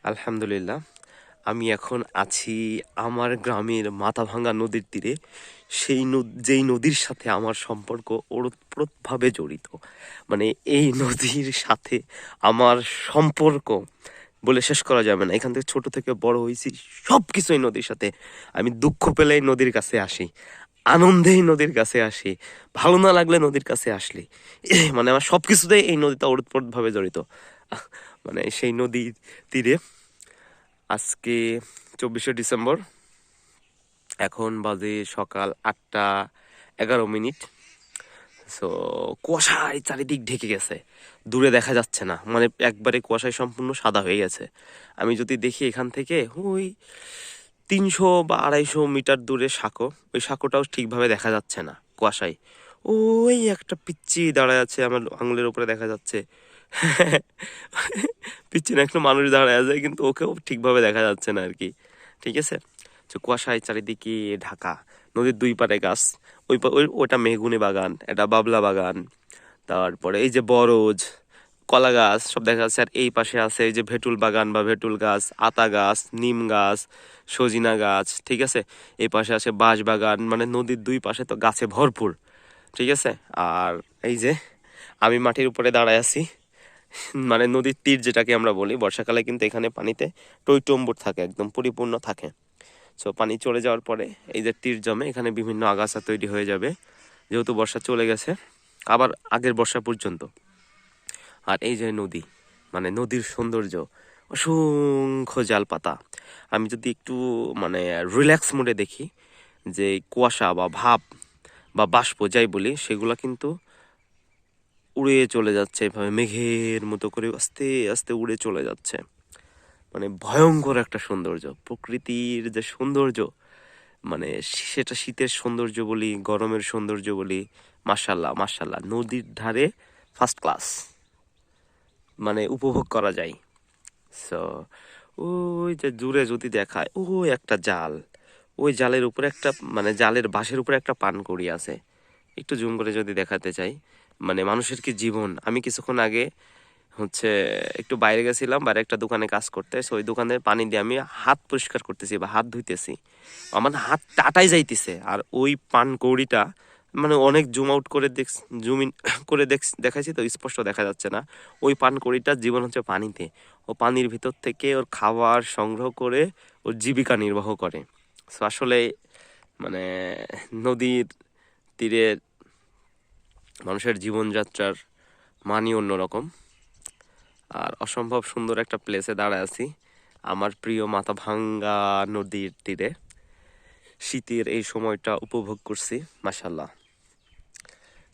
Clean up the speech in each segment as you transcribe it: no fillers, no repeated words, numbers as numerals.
আলহামদুলিল্লাহ, আমি এখন আছি আমার গ্রামের মাথাভাঙ্গা নদীর তীরে। যেই নদীর সাথে আমার সম্পর্ক ওতপ্রোতভাবে জড়িত। মানে এই নদীর সাথে আমার সম্পর্ক বলে শেষ করা যাবে না। এখান থেকে ছোট থেকে বড় হয়েছি, সব কিছু এই নদীর সাথে। আমি দুঃখ পেলেই নদীর কাছে আসি, আনন্দেই নদীর কাছে আসি, ভালো না লাগলে নদীর কাছে আসলি। মানে আমার সব কিছুতেই এই নদীটা ওতপ্রোতভাবে জড়িত। আহ, মানে সেই নদীর তীরে আজকে 24শে ডিসেম্বর, এখন বাজে সকাল 8টা 11 মিনিট। সো কুয়াশায় চারিদিক ঢেকে গেছে, দূরে দেখা যাচ্ছে না, মানে একবারে কুয়াশায় সম্পূর্ণ সাদা হয়ে গেছে। আমি যদি দেখি এখান থেকে ওই 300 বা 250 মিটার দূরে সাঁকো, ওই সাঁকোটাও ঠিকভাবে দেখা যাচ্ছে না কুয়াশায়। ওই একটা পিচ্চি দাঁড়ায় আছে আমার আঙুলের উপরে দেখা যাচ্ছে। পিচ্ছি না, একটা মানুষ দাঁড়ায় আছে, কিন্তু ওকেও ঠিকভাবে দেখা যাচ্ছে না আর কি। ঠিক আছে, তো কুয়াশায় চারিদিকে ঢাকা, নদীর দুই পারে গাছ। ওইটা মেহগুনি বাগান, এটা বাবলা বাগান, তারপরে এই যে বরজ, কলা গাছ সব দেখা যাচ্ছে। আর এই পাশে আছে এই যে ভেটুল বাগান বা ভেটুল গাছ, আতা গাছ, নিম গাছ, সজিনা গাছ। ঠিক আছে, এই পাশে আছে বাঁশ বাগান। মানে নদীর দুই পাশে তো গাছে ভরপুর। ঠিক আছে, আর এই যে আমি মাটির উপরে দাঁড়ায় আছি। মানে নদীর তীর যেটাকে আমরা বলি, বর্ষাকালে কিন্তু এখানে পানিতে টইটম্বুর থাকে, একদম পরিপূর্ণ থাকে। সো পানি চলে যাওয়ার পরে এই যে তীর জমে, এখানে বিভিন্ন আগাছা তৈরি হয়ে যাবে, যেহেতু বর্ষা চলে গেছে, আবার আগের বর্ষা পর্যন্ত। আর এই যে নদী, মানে নদীর সৌন্দর্য, অসংখ্য জাল পাতা। আমি যদি একটু মানে রিল্যাক্স মোডে দেখি, যে কুয়াশা বা ভাব বা বাষ্প যাই বলি, সেগুলা কিন্তু উড়ে চলে যাচ্ছে এভাবে মেঘের মতো করে আস্তে আস্তে উড়ে চলে যাচ্ছে। মানে ভয়ঙ্কর একটা সৌন্দর্য, প্রকৃতির যে সৌন্দর্য, মানে সেটা শীতের সৌন্দর্য বলি, গরমের সৌন্দর্য বলি, মাশাল্লাহ মাশাল্লাহ, নদীর ধারে ফার্স্ট ক্লাস, মানে উপভোগ করা যায়। সো ওই যে দূরে যদি দেখায়, ওই একটা জাল, ওই জালের উপরে একটা, মানে জালের বাঁশের উপরে একটা পানকড়ি আছে। একটু জুম করে যদি দেখাতে চাই, মানে মানুষের কি জীবন। আমি কিছুক্ষণ আগে হচ্ছে একটু বাইরে গেছিলাম, বাইরে একটা দোকানে কাজ করতে। সো ওই দোকানের পানি দিয়ে আমি হাত পরিষ্কার করতেছি বা হাত ধুইতেছি, আমার হাত টাটাই যাইতেছে। আর ওই পানকৌড়িটা, মানে অনেক জুম আউট করে জুম ইন করে দেখাইছি তো স্পষ্ট দেখা যাচ্ছে না। ওই পানকৌড়িটার জীবন হচ্ছে পানিতে। ও পানির ভিতর থেকে ওর খাবার সংগ্রহ করে ওর জীবিকা নির্বাহ করে। সো আসলে মানে নদীর তীরে মানুষের জীবনযাত্রার মানই অন্যরকম। আর অসম্ভব সুন্দর একটা প্লেসে দাঁড়ায় আছি, আমার প্রিয় মাথাভাঙ্গা নদীর তীরে। শীতের এই সময়টা উপভোগ করছি, মাশাল্লাহ।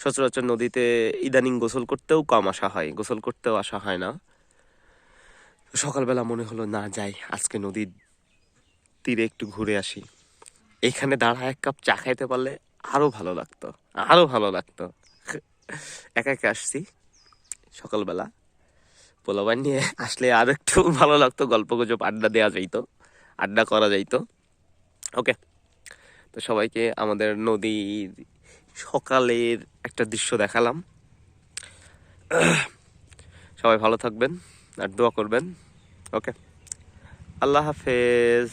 সচরাচর নদীতে ইদানিং গোসল করতেও কম আসা হয়, গোসল করতেও আসা হয় না। সকালবেলা মনে হলো না, যাই আজকে নদীর তীরে একটু ঘুরে আসি। এখানে দাঁড়ায় 1 কাপ চা খাইতে পারলে আরো ভালো লাগতো, আরো ভালো লাগতো। একা একা আসছি সকালবেলা, পোলাপান নিয়ে আসলে আর একটু ভালো লাগতো, গল্প গুজব আড্ডা দেওয়া যাইতো, আড্ডা করা যাইতো। ওকে, তো সবাইকে আমাদের নদীর সকালের একটা দৃশ্য দেখালাম। সবাই ভালো থাকবেন আর দোয়া করবেন। ওকে, আল্লাহ হাফেজ।